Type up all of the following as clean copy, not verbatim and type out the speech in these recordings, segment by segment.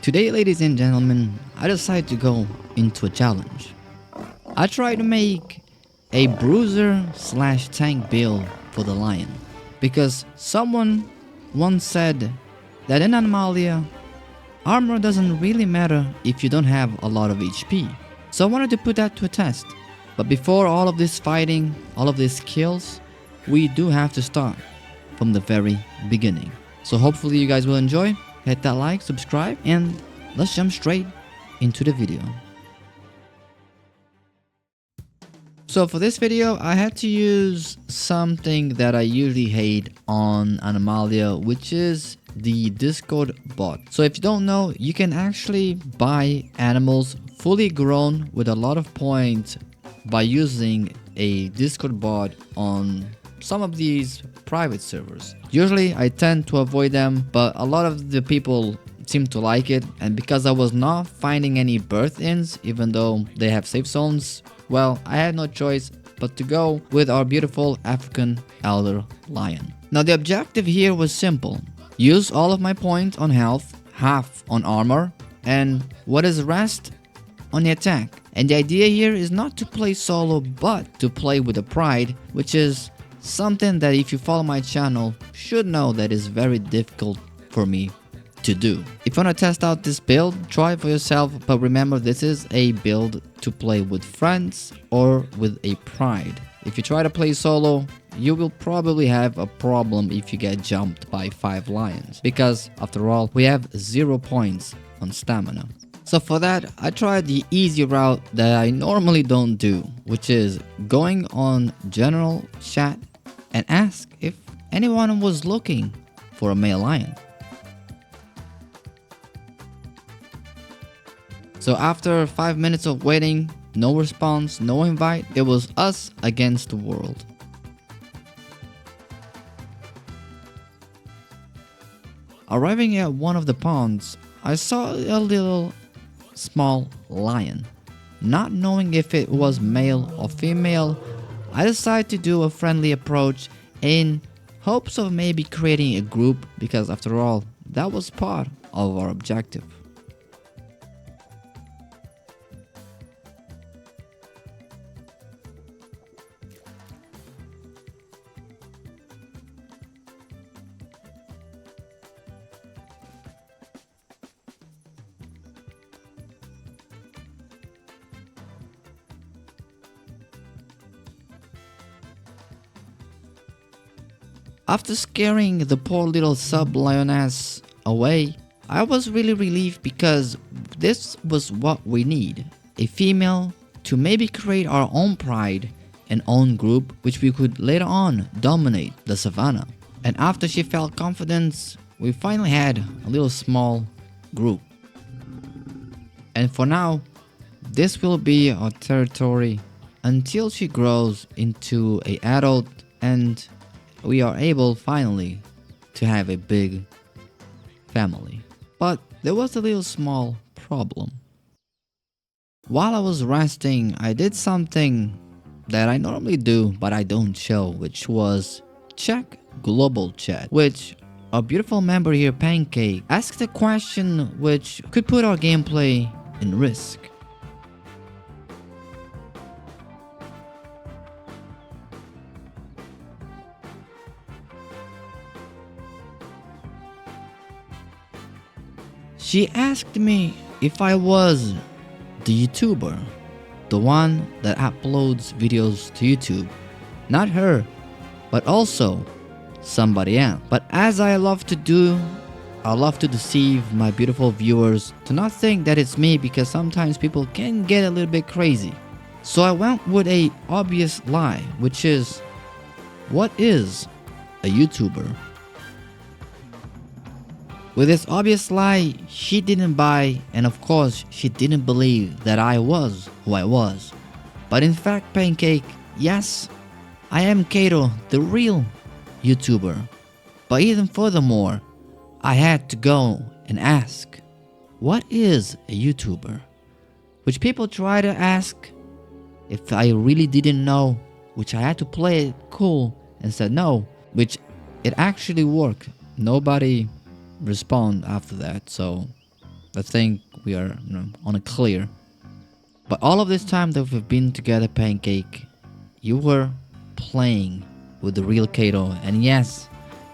Today, ladies and gentlemen, I decided to go into a challenge. I tried to make a bruiser slash tank build for the lion because someone once said that in Animalia, armor doesn't really matter if you don't have a lot of HP. So I wanted to put that to a test. But before all of this fighting, all of these kills, we do have to start from the very beginning. So hopefully you guys will enjoy. Hit that like, subscribe, and let's jump straight into the video. So for this video, I had to use something that I usually hate on Animalia, which is the Discord bot. So if you don't know, you can actually buy animals fully grown with a lot of points by using a Discord bot on some of these private servers. Usually I tend to avoid them, but a lot of the people seem to like it, and because I was not finding any birth-ins even though they have safe zones, well, I had no choice but to go with our beautiful African elder lion. Now the objective here was simple. Use all of my points on health, half on armor, and what is the rest? On the attack. And the idea here is not to play solo but to play with a pride, which is something that if you follow my channel should know that is very difficult for me to do. If you want to test out this build, try it for yourself, but remember this is a build to play with friends or with a pride. If you try to play solo, you will probably have a problem if you get jumped by 5 lions, because after all we have 0 points on stamina. So for that, I tried the easy route that I normally don't do, which is going on general chat and ask if anyone was looking for a male lion. So after 5 minutes of waiting, no response, no invite, it was us against the world. Arriving at one of the ponds, I saw a little small lion. Not knowing if it was male or female, I decided to do a friendly approach in hopes of maybe creating a group, because after all, that was part of our objective. After scaring the poor little sub-lioness away, I was really relieved because this was what we need. A female to maybe create our own pride and own group, which we could later on dominate the savannah. And after she felt confidence, we finally had a little small group. And for now, this will be our territory until she grows into an adult and we are able finally to have a big family. But there was a little small problem. While I was resting, I did something that I normally do but I don't show, which was check global chat, which our beautiful member here, Pancake, asked a question which could put our gameplay in risk. She asked me if I was the YouTuber, the one that uploads videos to YouTube. Not her, but also somebody else. But as I love to do, I love to deceive my beautiful viewers to not think that it's me, because sometimes people can get a little bit crazy. So I went with a obvious lie, which is, what is a YouTuber? With this obvious lie, she didn't buy, and of course she didn't believe that I was who I was. But in fact, Pancake, yes, I am Kato, the real YouTuber. But even furthermore, I had to go and ask, what is a YouTuber? Which people try to ask if I really didn't know, which I had to play it cool and said no, which it actually worked. Nobody respond after that, so I think we are on a clear. But all of this time that we've been together, Pancake, you were playing with the real Kato. And yes,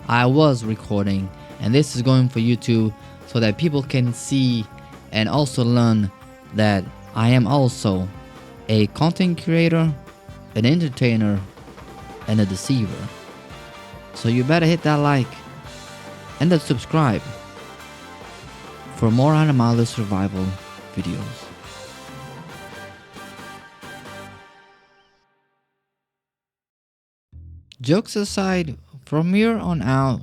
I was recording. And this is going for YouTube so that people can see and also learn that I am also a content creator, an entertainer, and a deceiver. So you better hit that like and then subscribe for more Animalia survival videos. Jokes aside, from here on out,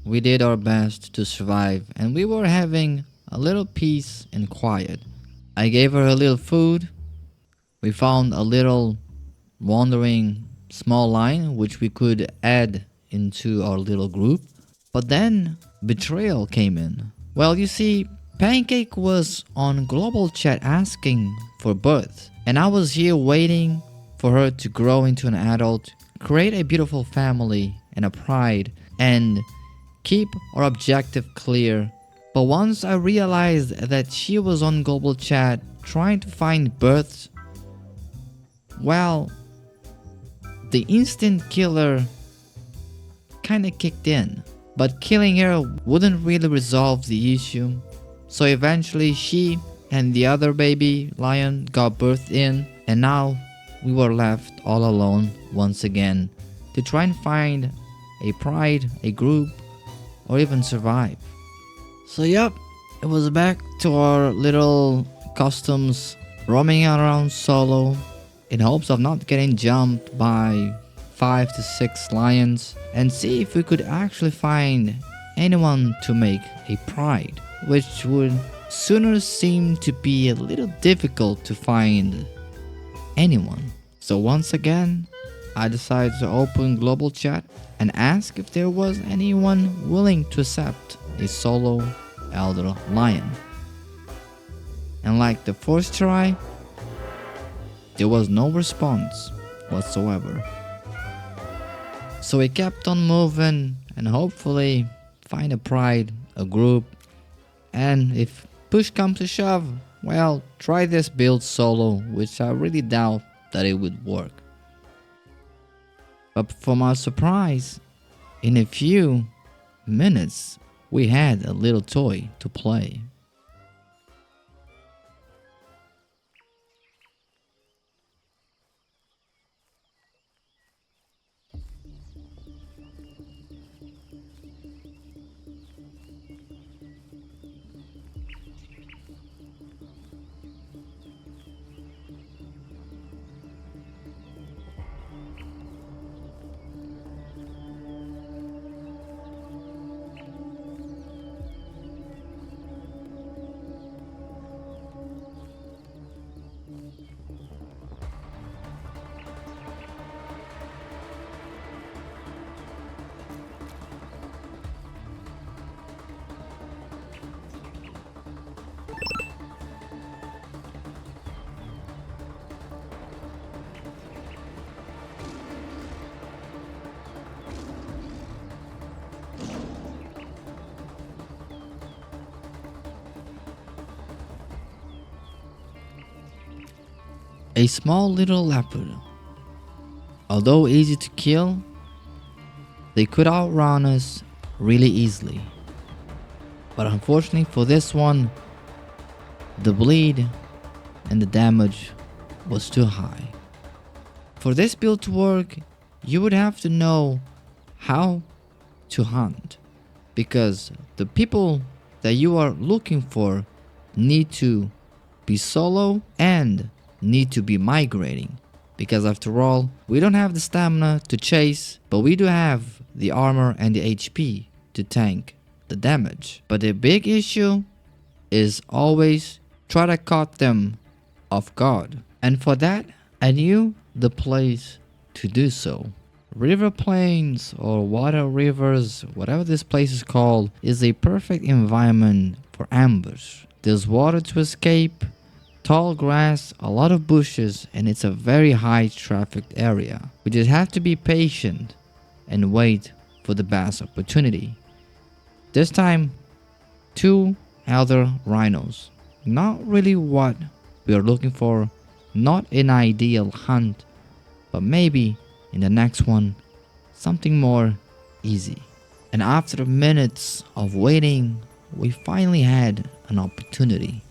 we did our best to survive and we were having a little peace and quiet. I gave her a little food. We found a little wandering small line which we could add into our little group. But then betrayal came in. Well, you see, Pancake was on global chat asking for birth, and I was here waiting for her to grow into an adult, create a beautiful family and a pride, and keep our objective clear. But once I realized that she was on global chat trying to find births, well, the instant killer kinda kicked in. But killing her wouldn't really resolve the issue. So eventually she and the other baby lion got birthed in, and now we were left all alone once again to try and find a pride, a group, or even survive. So yep, it was back to our little customs, roaming around solo in hopes of not getting jumped by 5 to 6 lions, and see if we could actually find anyone to make a pride, which would sooner seem to be a little difficult to find anyone. So once again, I decided to open global chat and ask if there was anyone willing to accept a solo elder lion. And like the first try, there was no response whatsoever. So we kept on moving and hopefully find a pride, a group, and if push comes to shove, well, try this build solo, which I really doubt that it would work. But for my surprise, in a few minutes, we had a little toy to play. A small little leopard. Although easy to kill, they could outrun us really easily. But unfortunately for this one, the bleed and the damage was too high. For this build to work, you would have to know how to hunt, because the people that you are looking for need to be solo and need to be migrating, because after all, we don't have the stamina to chase, but we do have the armor and the HP to tank the damage. But the big issue is always try to cut them off guard, and for that I knew the place to do so. River plains or water rivers, whatever this place is called, is a perfect environment for ambush. There's water to escape, tall grass, a lot of bushes, and it's a very high trafficked area. We just have to be patient and wait for the best opportunity. This time, 2 other rhinos. Not really what we are looking for, not an ideal hunt, but maybe in the next one, something more easy. And after minutes of waiting, we finally had an opportunity.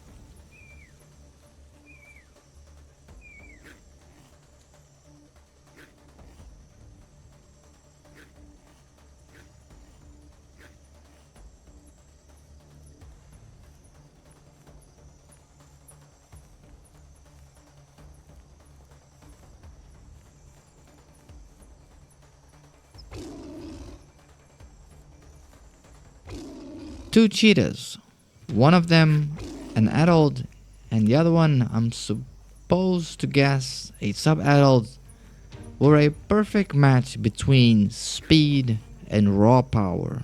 Two cheetahs, one of them an adult, and the other one, I'm supposed to guess, a sub-adult, were a perfect match between speed and raw power.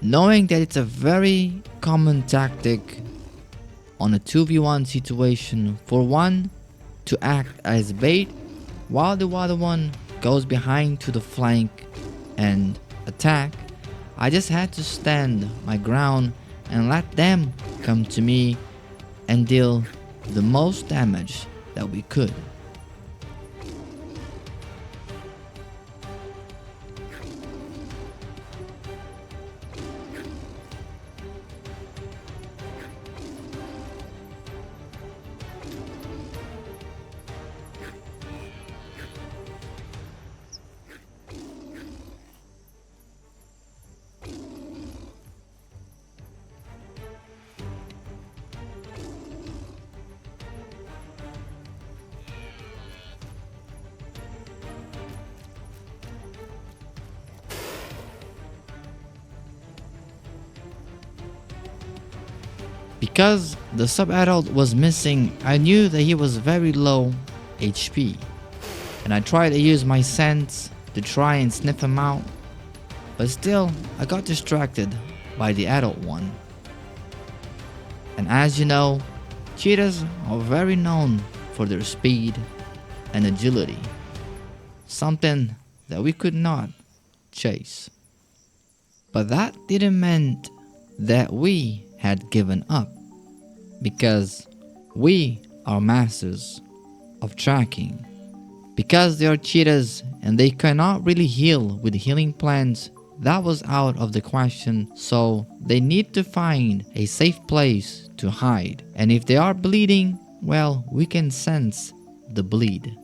Knowing that it's a very common tactic on a 2v1 situation for one to act as bait while the other one goes behind to the flank and attack, I just had to stand my ground and let them come to me and deal the most damage that we could. Because the sub-adult was missing, I knew that he was very low HP, and I tried to use my sense to try and sniff him out, but still I got distracted by the adult one. And as you know, cheetahs are very known for their speed and agility, something that we could not chase. But that didn't mean that we had given up, because we are masters of tracking. Because they are cheetahs and they cannot really heal with healing plants, that was out of the question, so they need to find a safe place to hide. And if they are bleeding, well, we can sense the bleed.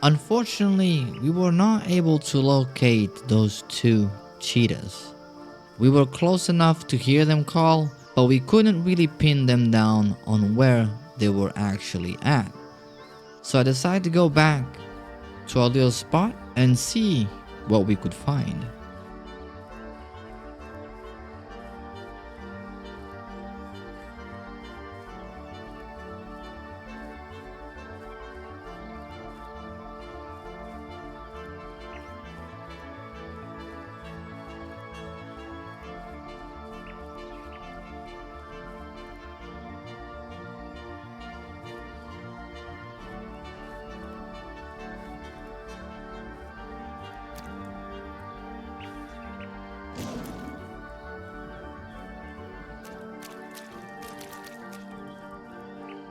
Unfortunately, we were not able to locate those two cheetahs. We were close enough to hear them call, but we couldn't really pin them down on where they were actually at. So I decided to go back to our little spot and see what we could find.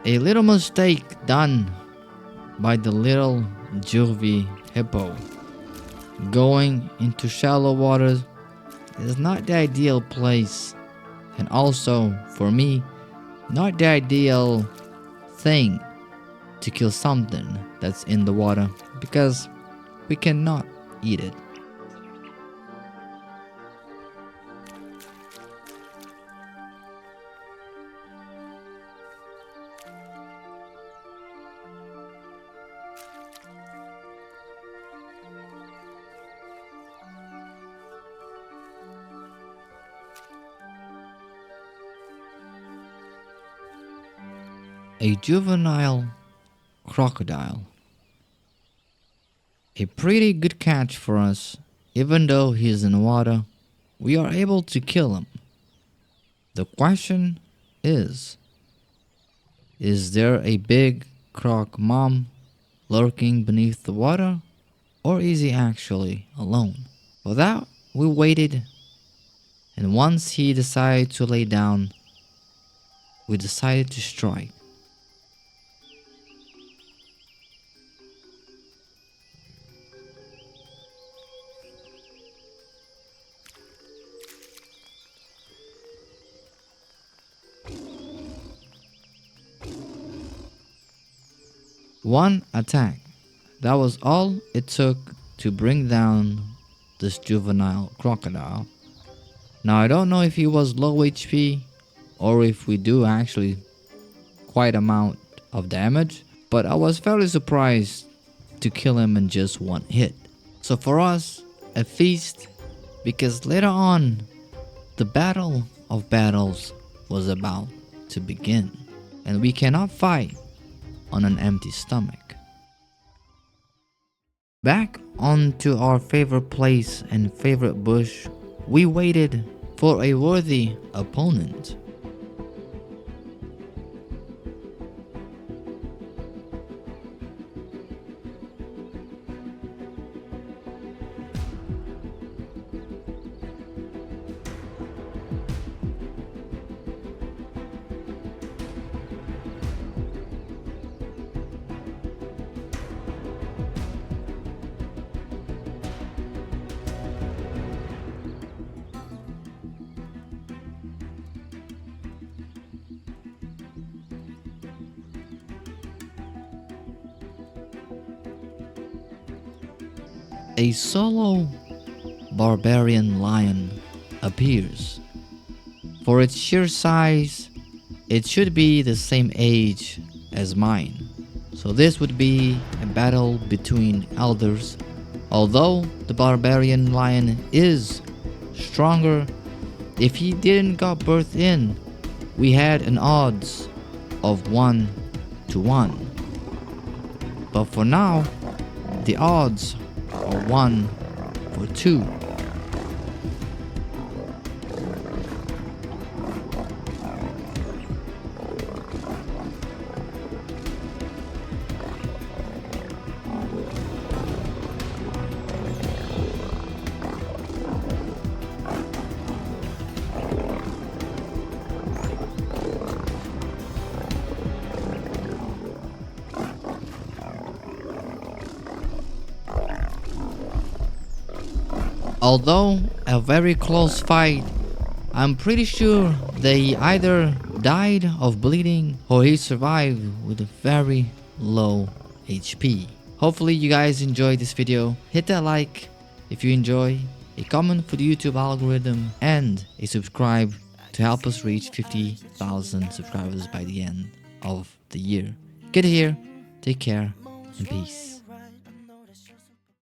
A little mistake done by the little juvie hippo. going into shallow waters is not the ideal place, and also for me, not the ideal thing to kill something that's in the water, because we cannot eat it. A juvenile crocodile. A pretty good catch for us. Even though he's in the water, we are able to kill him. The question is there a big croc mom lurking beneath the water, or is he actually alone? For that, we waited, and once he decided to lay down, we decided to strike. One attack. That was all it took to bring down this juvenile crocodile. Now I don't know if he was low HP or if we do actually quite amount of damage, but I was fairly surprised to kill him in just one hit. So for us, a feast, because later on, the battle of battles was about to begin, and we cannot fight on an empty stomach. Back onto our favorite place and favorite bush, we waited for a worthy opponent. A solo barbarian lion appears. For its sheer size, it should be the same age as mine. So this would be a battle between elders. Although the barbarian lion is stronger, if he didn't got birthed in, we had an odds of 1 to 1. But for now, the odds are 1 for 2. Although a very close fight, I'm pretty sure they either died of bleeding or he survived with a very low HP. Hopefully you guys enjoyed this video. Hit that like if you enjoy, a comment for the YouTube algorithm, and a subscribe to help us reach 50,000 subscribers by the end of the year. Get here, take care, and peace.